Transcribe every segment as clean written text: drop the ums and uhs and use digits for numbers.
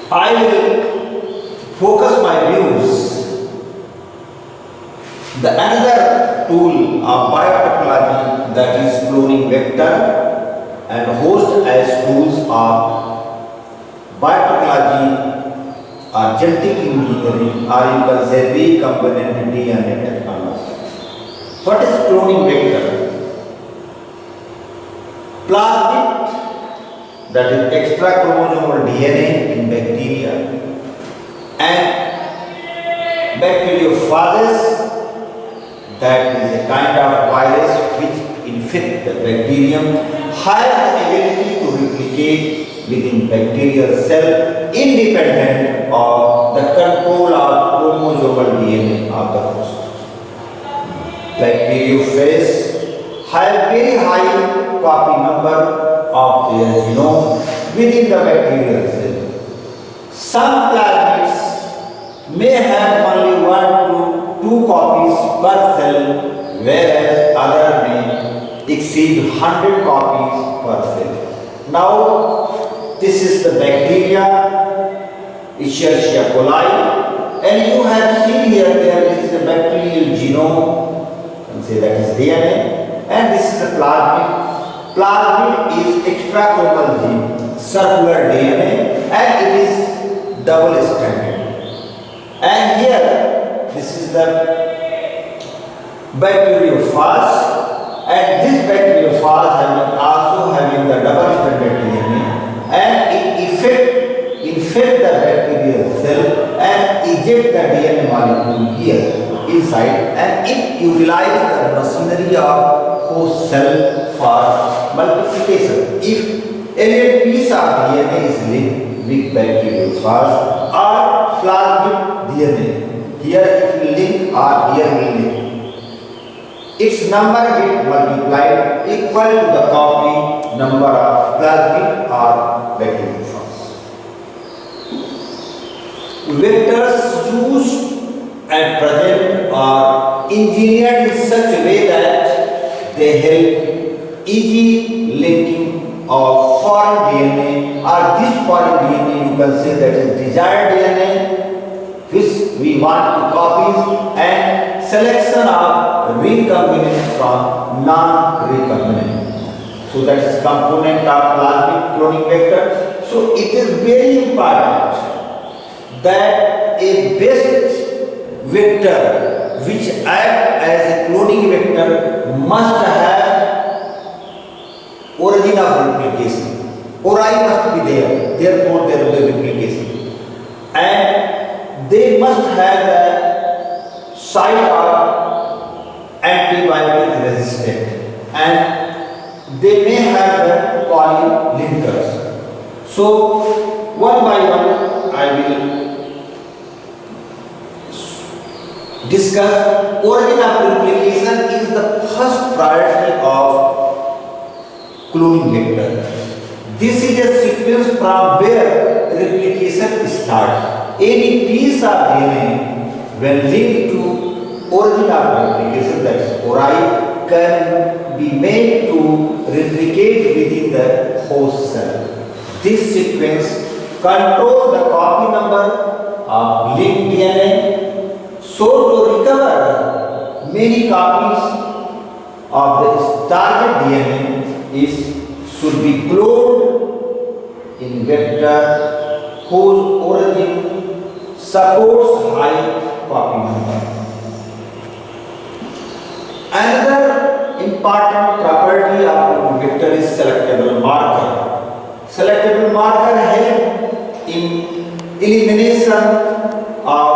I will focus my views. The another tool of biotechnology, that is cloning vector, and host as tools of biotechnology or genetic engineering, or you can say recombinant DNA technology. What is cloning vector? Plasmid, that is extra chromosomal DNA in bacteria, and bacteriophages, that is a kind of virus which infect the bacterium, have the ability to replicate within bacterial cell independent of the control of chromosomal DNA of the host. Bacteriophage have very high copy number of their genome within the bacterial cell. Some plasmids may have only 1 to 2 copies per cell, whereas other may exceed 100 copies per cell. Now, this is the bacteria, Escherichia coli, and you have seen here there is the bacterial genome, you can say that is DNA, and this is the plasmid. Plasmid is extrachromal gene, circular DNA, and it is double stranded. And here, this is the bacteriophage, and this bacteriophage also having the double stranded DNA, and it infect the bacterial cell and eject the DNA molecule here inside, and it utilizes the machinery of host cell for multiplication. If any piece of DNA is linked with bacteriophage or plasmid DNA, here it will link or here will link, its number get multiplied equal to the copy number of plasmid or bacteriophage. Vectors used at present are engineered in such a way that they help easy linking of foreign DNA, or this foreign DNA you can say that is desired DNA which we want to copy, and selection of recombinant from non-recombinant. So that is component of plasmid cloning vector. So it is very important that a best vector which acts as a cloning vector must have origin of replication. Ori must be there, therefore there will be replication. And they must have the site of antibiotic resistant, and they may have the polylinkers. So one by one I will discuss. Origin of replication is the first priority of cloning vector. This is a sequence from where replication starts. Any piece of DNA, when linked to origin of replication, that is ori, can be made to replicate within the host cell. This sequence controls the copy number of linked DNA. So to recover many copies of the target DNA should be cloned in vector whose origin supports high copy number. Another important property of vector is selectable marker. Selectable marker help in elimination of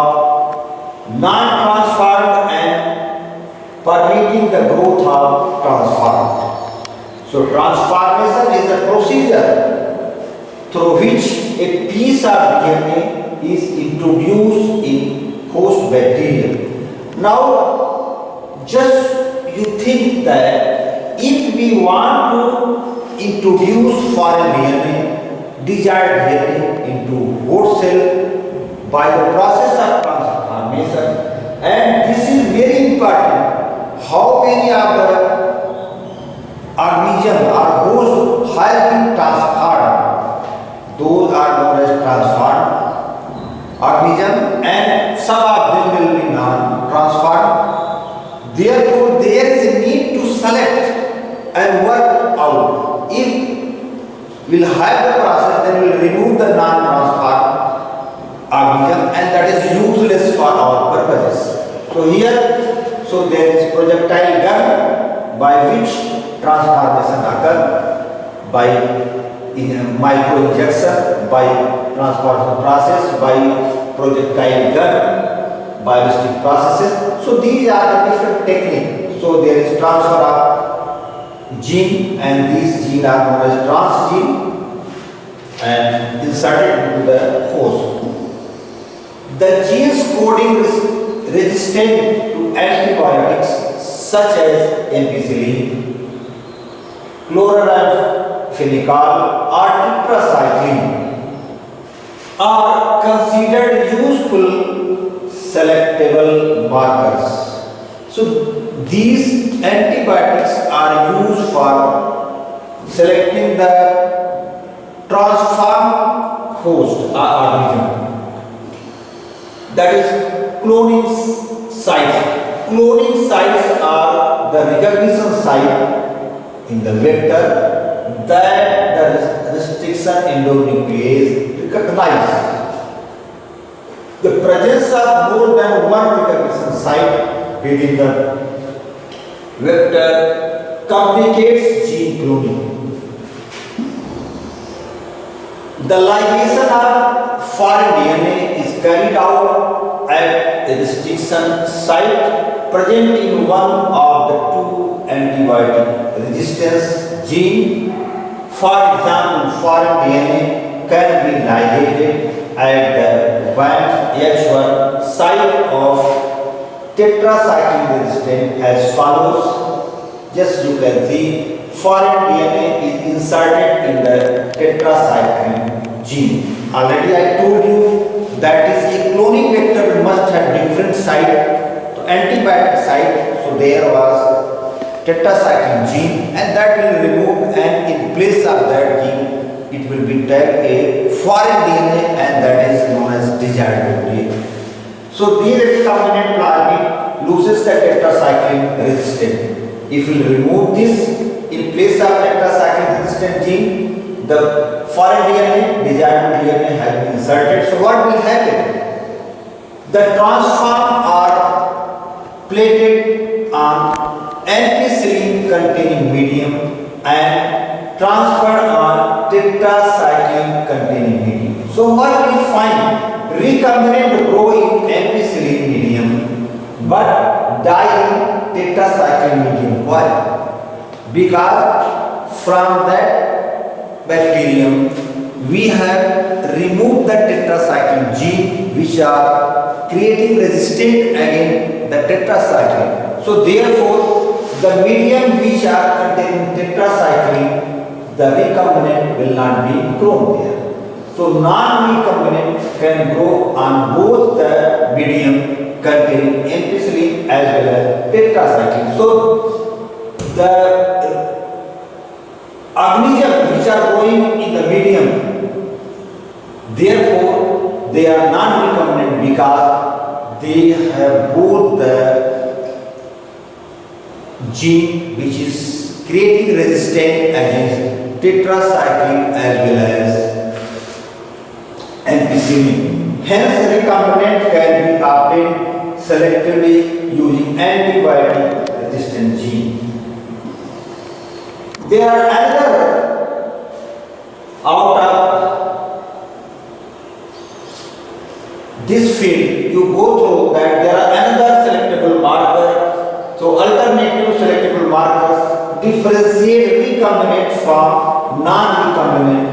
non-transformed and permitting the growth of transformed. So transformation is a procedure through which a piece of DNA is introduced in host bacteria. Now, just you think that if we want to introduce foreign DNA, desired DNA into host cell by the process of transformation, and this is very important, how many of the organism or host have been transformed, those are known as transformed Therefore, there is a need to select and work out. If we'll have the process, then we'll remove the non-transform organism, and that is useless for our purposes. So here, so there is projectile gun by which transformation occur by micro injection, by transformation process, by projectile gun, ballistic processes. So these are the different techniques. So there is transfer of gene, and these genes are known as transgene and inserted into the host. The genes coding is resistant to antibiotics such as ampicillin, chloramphenicol or tetracycline are considered useful selectable markers. So these antibiotics are used for selecting the transformed host organism. That is cloning sites. Cloning sites are the recognition site in the vector that the restriction endonuclease recognize. The presence of more than one recognition site within the vector complicates gene cloning. The ligation of foreign DNA is carried out at a restriction site present in one of the two antibiotic resistance genes. For example, foreign DNA can be ligated at the band H1 site of tetracycline resistant as follows. Just you can see foreign DNA is inserted in the tetracycline gene. Already I told you that is a cloning vector must have different site, so antibiotic site. So there was tetracycline gene, and that will remove, and in place of that gene it will be tagged a foreign DNA, and that is known as desired DNA. So these recombinant plasmid loses the tetracycline resistant. If we remove this, in place of tetracycline resistant gene, the foreign DNA, desired DNA has been inserted. So what will happen? The transform are plated on ampicillin containing medium and transferred on tetracycline containing medium. So what we find? Recombinant grow in ampicillin medium but die in tetracycline medium. Why? Because from that bacterium we have removed the tetracycline gene, which are creating resistance against the tetracycline. So therefore, the medium which are containing tetracycline, the recombinant will not be grown there. So non-recombinant can grow on both the medium containing ampicillin as well as tetracycline. So the organisms which are growing in the medium, therefore they are non-recombinant because they have both the gene which is creating resistance against tetracycline as well as ampicillin. Hence, recombinant can be obtained selectively using antibiotic resistant gene. There are another out of this field, you go through that there are another selectable marker. So alternative selectable markers differentiate recombinant from non-recombinant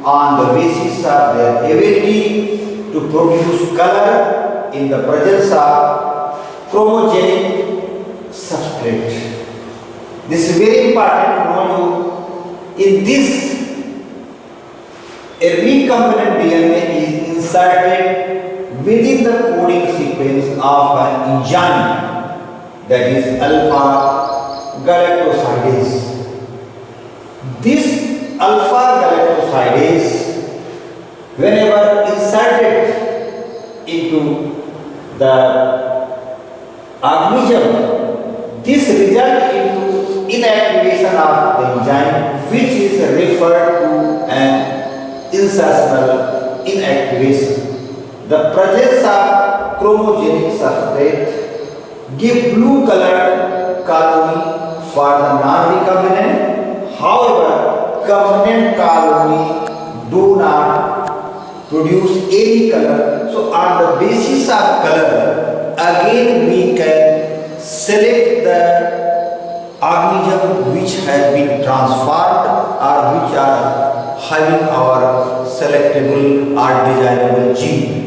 on the basis of their ability to produce color in the presence of chromogenic substrate. This is very important to know you. In this, a recombinant DNA is inserted within the coding sequence of an enzyme, that is alpha galactosidase. This alpha galactosidase, whenever inserted into the organism, This results into inactivation of the enzyme, which is referred to an insertional inactivation. The presence of chromogenic substrate give blue colored colony for the non-recombinant. However, recombinant colony do not produce any color. So on the basis of color, again we can select the organism which has been transformed or which are having our selectable or desirable gene.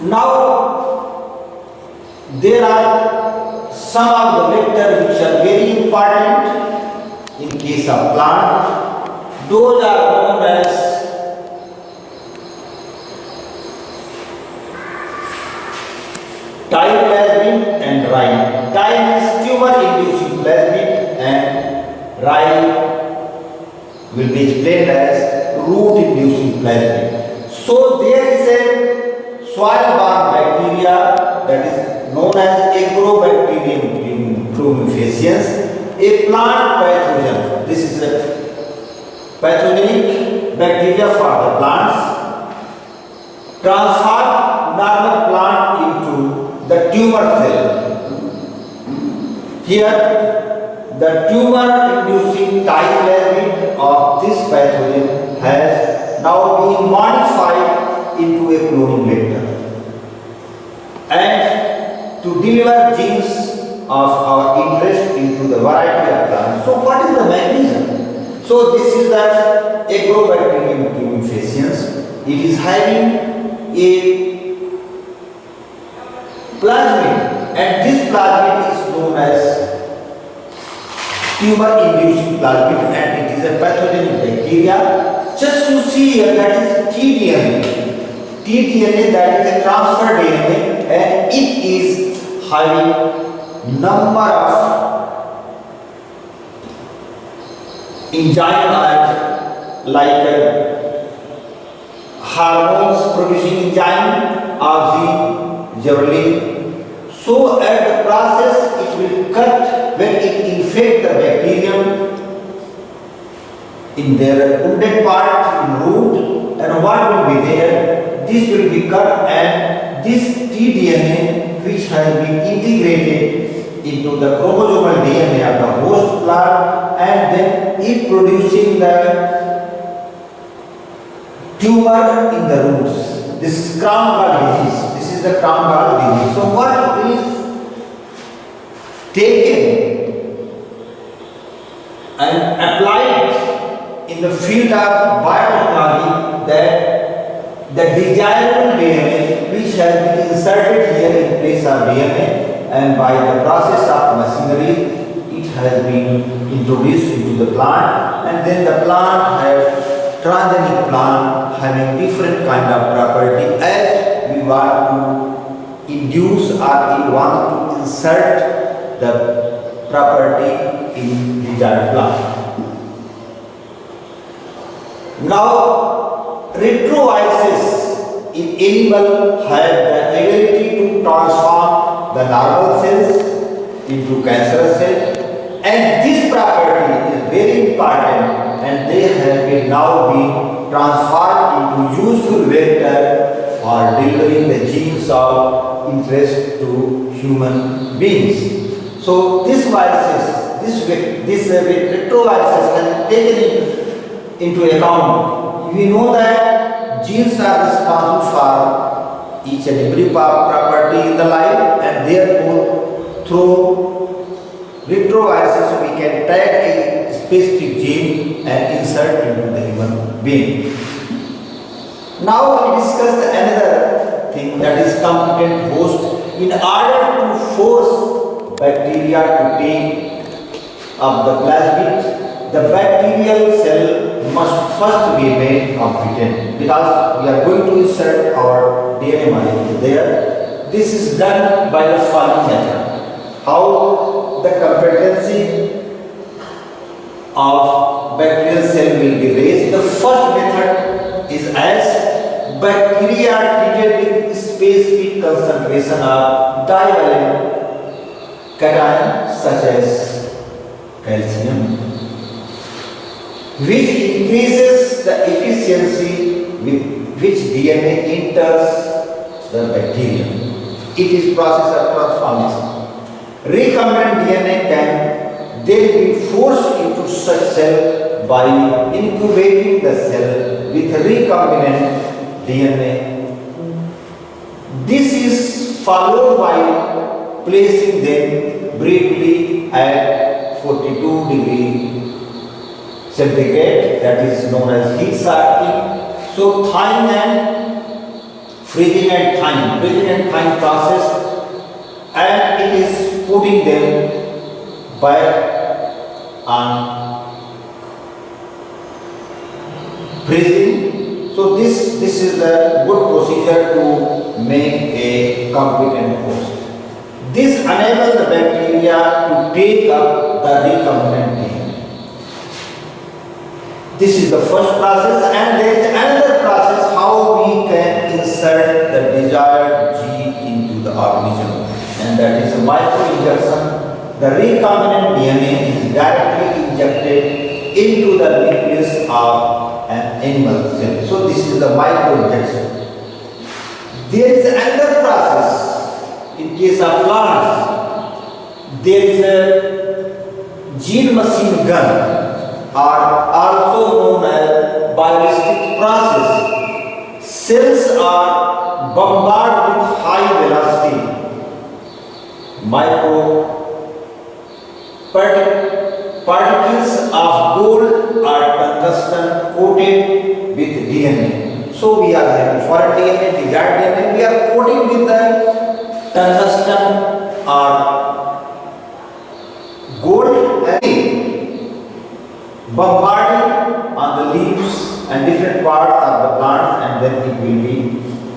Now, there are some of the vectors which are very important in case of plant. Those are known as plasmid and rye. Time is tumor-inducing plasmid and rye will be explained as root-inducing plasmid. So there is a soil-borne bacteria that is known as Agrobacterium plumifaciens, a plant pathogen. This is a pathogenic bacteria for the plants, transform normal plant into the tumor cell. Here, the tumor-inducing plasmid of this pathogen has now been modified into a cloning vector and to deliver genes of our interest into the variety of plants. So, what is the mechanism? So, this is the Agrobacterium plumifaciens. It is having a plasmid, and this plasmid is known as tumor-inducing plasmid, and it is a pathogenic bacteria. Just you see here, that is tDNA. tDNA, that is a transfer DNA, and it is having number of enzymes like hormones producing enzyme, auxin, gibberellin. So at the process it will cut when it infect the bacterium in their wounded part, in root, and what will be there? This will be cut, and this tDNA, which has been integrated into the chromosomal DNA of the host plant, and then it producing the tumor in the roots. This is crown gall disease. This is the crown gall disease. So what is taken and applied in the field of biotechnology, that the desirable DNA which has been inserted here in place of DNA, and by the process of machinery it has been introduced into the plant, and then the plant has transgenic plant having different kind of property as we want to induce or we want to insert the property in desired plant. Now, retroviruses in animal have the ability to transform the normal cells into cancerous cells, and this property is very important, and they have been now been transformed into useful vector for delivering the genes of interest to human beings. So this viruses, this retroviruses have taken into account. We know that genes are responsible for each and every property in the life, and therefore through retroviruses we can tag a specific gene and insert into the human being. Now we discuss another thing, that is competent host. In order to force bacteria to take up the plasmid, the bacterial cell must first be made competent, because we are going to insert our DNA molecule there. This is done by the following method. How the competency of bacterial cell will be raised? The first method is as bacteria are treated with specific concentration of divalent cation such as calcium, which increases the efficiency with which DNA enters the bacterium. It is process of transformation. Recombinant DNA can then be forced into such cell by incubating the cell with recombinant DNA. This is followed by placing them briefly at 42 degree centigrade, that is known as heat sorting. So thawing and freezing and thawing process, and it is putting them back on freezing. So this is the good procedure to make a competent host. This enables the bacteria to take up the recombinant DNA. This is the first process, and there is another process how we can insert the desired gene into the organism, and that is a microinjection. The recombinant DNA is directly injected into the nucleus of an animal cell. So this is the microinjection. There is another process in case of plants. There is a gene machine gun, or also known as ballistic process. Cells are bombarded with high velocity particles of gold or tungsten coated with DNA. So we are having foreign DNA, desired DNA, we are coating with the tungsten or gold and bombarded on the leaves and different parts of the plant, and then it will be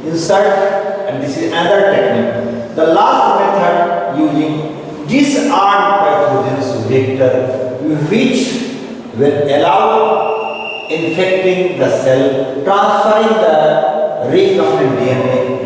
inserted, and this is another technique. The last method using disarmed pathogens vector, which will allow infecting the cell, transferring the recombinant DNA